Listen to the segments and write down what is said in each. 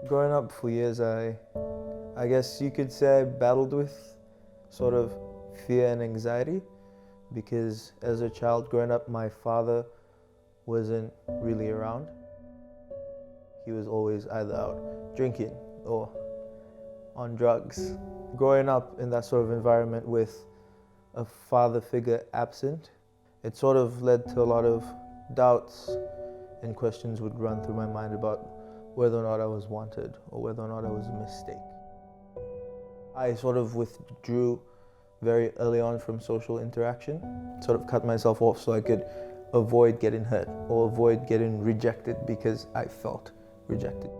Growing up for years, I guess you could say I battled with sort of fear and anxiety because as a child growing up, my father wasn't really around. He was always either out drinking or on drugs. Growing up in that sort of environment with a father figure absent, it sort of led to a lot of doubts and questions would run through my mind about whether or not I was wanted or whether or not I was a mistake. I sort of withdrew very early on from social interaction, sort of cut myself off so I could avoid getting hurt or avoid getting rejected because I felt rejected.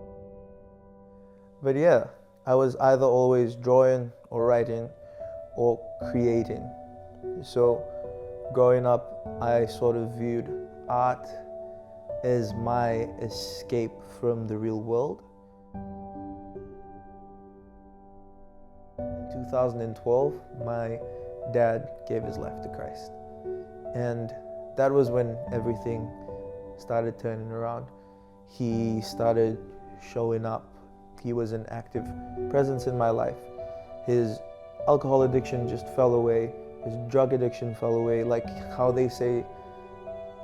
But yeah, I was either always drawing or writing or creating. So growing up, I sort of viewed art as my escape from the real world. In 2012, my dad gave his life to Christ. And that was when everything started turning around. He started showing up. He was an active presence in my life. His alcohol addiction just fell away. His drug addiction fell away. Like how they say,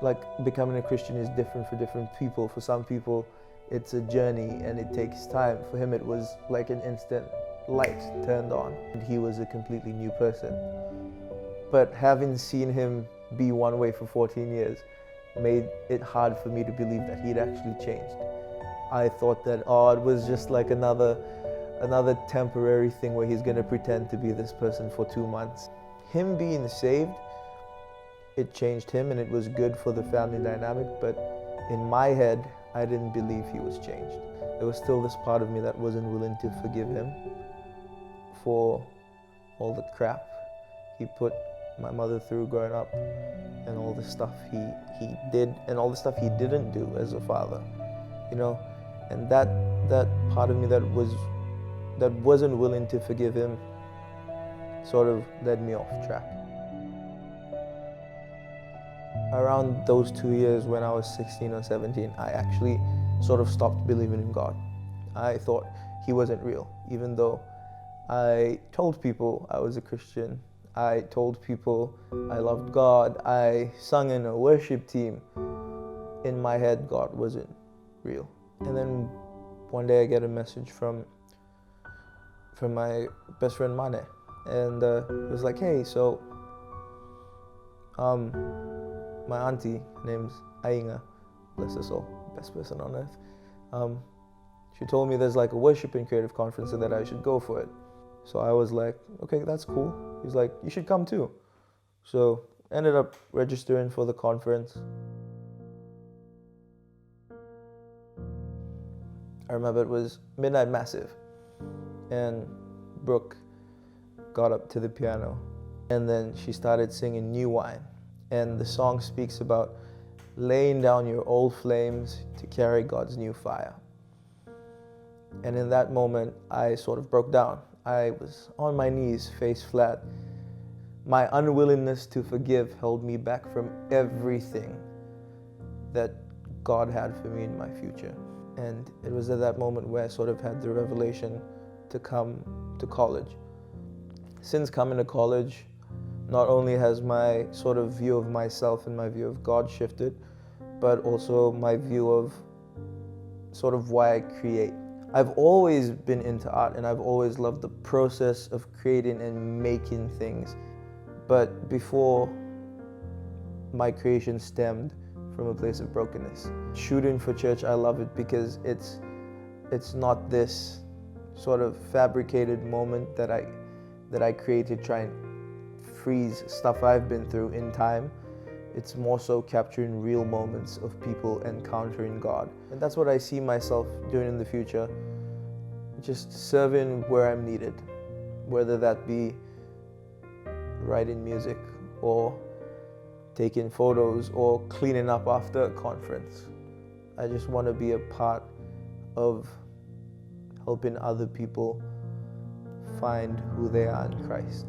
like becoming a Christian is different for different people. For some people, it's a journey and it takes time. For him, it was like an instant light turned on. And he was a completely new person. But having seen him be one way for 14 years made it hard for me to believe that he'd actually changed. I thought that, it was just like another temporary thing where he's gonna pretend to be this person for 2 months. Him being saved, it changed him and it was good for the family dynamic, but in my head, I didn't believe he was changed. There was still this part of me that wasn't willing to forgive him for all the crap he put my mother through growing up and all the stuff he did and all the stuff he didn't do as a father, you know? And that part of me that wasn't willing to forgive him sort of led me off track. Around those 2 years when I was 16 or 17, I actually sort of stopped believing in God. I thought he wasn't real, even though I told people I was a Christian. I told people I loved God. I sung in a worship team. In my head, God wasn't real. And then one day I get a message from my best friend Mane, and it was like, hey, so my auntie, her name's Ainga, bless her soul, best person on earth. She told me there's like a worship and creative conference and that I should go for it. So I was like, okay, that's cool. He's like, you should come too. So ended up registering for the conference. I remember it was Midnight Massive, and Brooke got up to the piano, and then she started singing New Wine. And the song speaks about laying down your old flames to carry God's new fire. And in that moment, I sort of broke down. I was on my knees, face flat. My unwillingness to forgive held me back from everything that God had for me in my future. And it was at that moment where I sort of had the revelation to come to college. Since coming to college, not only has my sort of view of myself and my view of God shifted, but also my view of sort of why I create. I've always been into art and I've always loved the process of creating and making things. But before, my creation stemmed from a place of brokenness. Shooting for church, I love it because it's not this sort of fabricated moment that I create to try and freeze stuff I've been through in time. It's more so capturing real moments of people encountering God. And that's what I see myself doing in the future. Just serving where I'm needed, whether that be writing music or taking photos or cleaning up after a conference. I just want to be a part of helping other people find who they are in Christ.